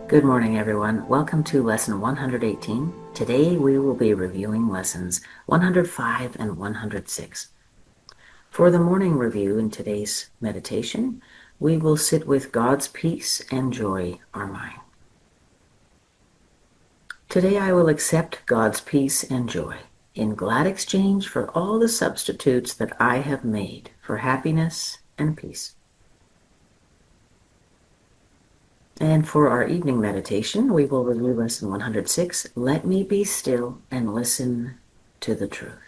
Good morning, everyone. Welcome to Lesson 118. Today we will be reviewing Lessons 105 and 106. For the morning review in today's meditation, we will sit with God's peace and joy are mine. Today I will accept God's peace and joy in glad exchange for all the substitutes that I have made for happiness and peace. And for our evening meditation, we will review Lesson 106, Let me be still and listen to the truth.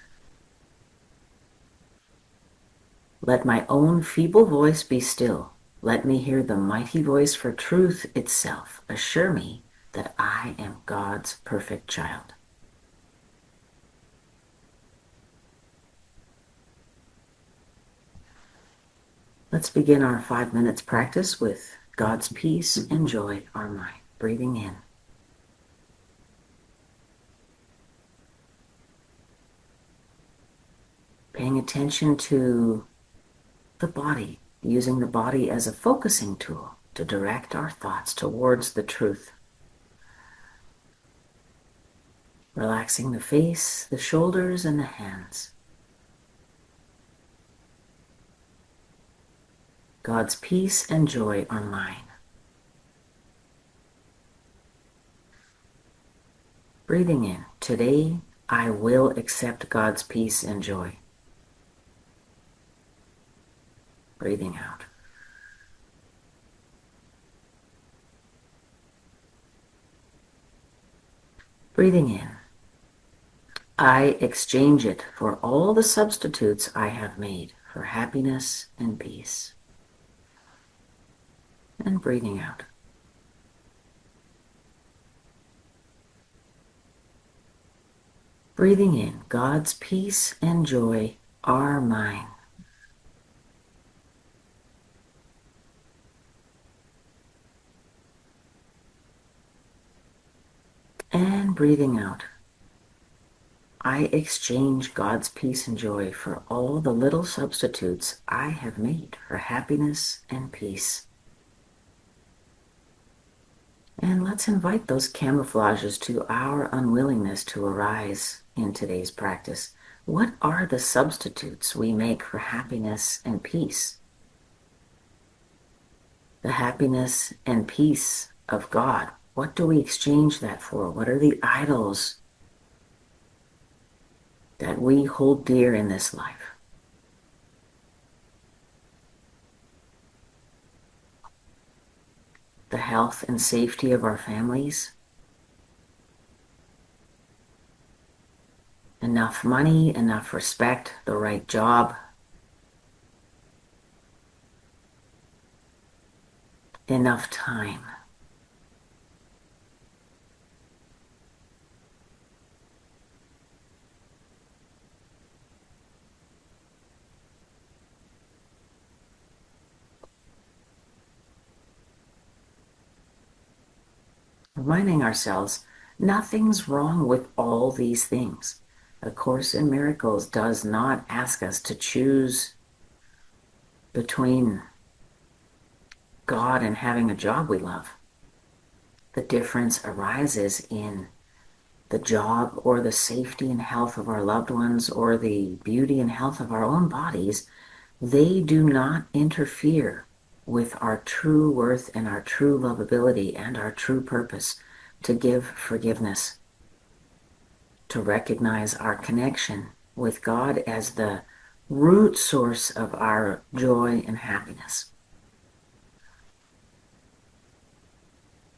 Let my own feeble voice be still. Let me hear the mighty voice for truth itself. Assure me that I am God's perfect child. Let's begin our 5 minutes practice with God's peace and joy are mine. Breathing in. Paying attention to the body, using the body as a focusing tool to direct our thoughts towards the truth. Relaxing the face, the shoulders, and the hands. God's peace and joy are mine. Breathing in. Today, I will accept God's peace and joy. Breathing out. Breathing in. I exchange it for all the substitutes I have made for happiness and peace. And breathing out. Breathing in, God's peace and joy are mine. And breathing out. I exchange God's peace and joy for all the little substitutes I have made for happiness and peace. And let's invite those camouflages to our unwillingness to arise in today's practice. What are the substitutes we make for happiness and peace? The happiness and peace of God. What do we exchange that for? What are the idols that we hold dear in this life? The health and safety of our families, enough money, enough respect, the right job, enough time. Reminding ourselves, nothing's wrong with all these things. A Course in Miracles does not ask us to choose between God and having a job we love. The difference arises in the job or the safety and health of our loved ones or the beauty and health of our own bodies. They do not interfere with our true worth and our true lovability and our true purpose to give forgiveness, to recognize our connection with God as the root source of our joy and happiness.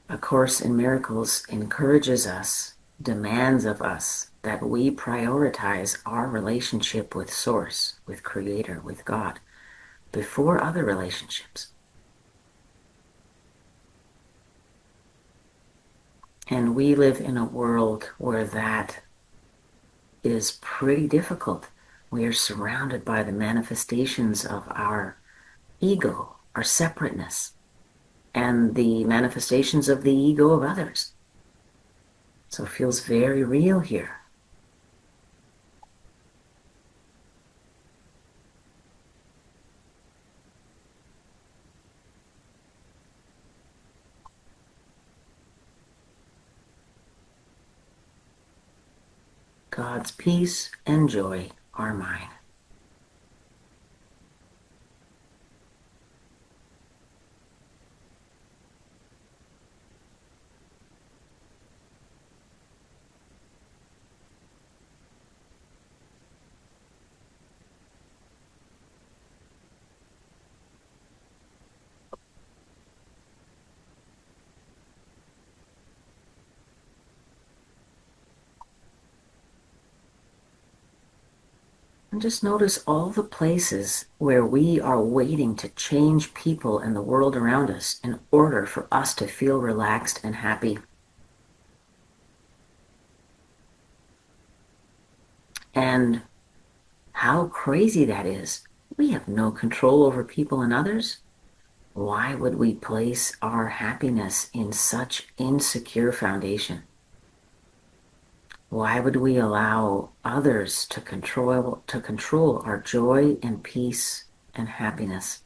A Course in Miracles encourages us, demands of us that we prioritize our relationship with Source, with Creator, with God, before other relationships. And we live in a world where that is pretty difficult. We are surrounded by the manifestations of our ego, our separateness, and the manifestations of the ego of others. So it feels very real here. God's peace and joy are mine. And just notice all the places where we are waiting to change people and the world around us in order for us to feel relaxed and happy. And how crazy that is. We have no control over people and others. Why would we place our happiness in such insecure foundation? Why would we allow others to control our joy and peace and happiness?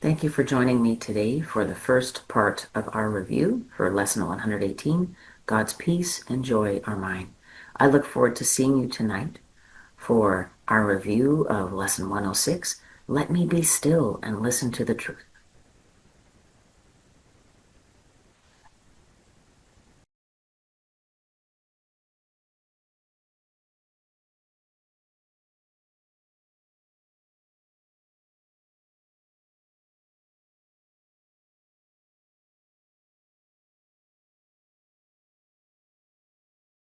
Thank you for joining me today for the first part of our review for Lesson 118, God's Peace and Joy Are Mine. I look forward to seeing you tonight for our review of Lesson 106, Let Me Be Still and Listen to the Truth.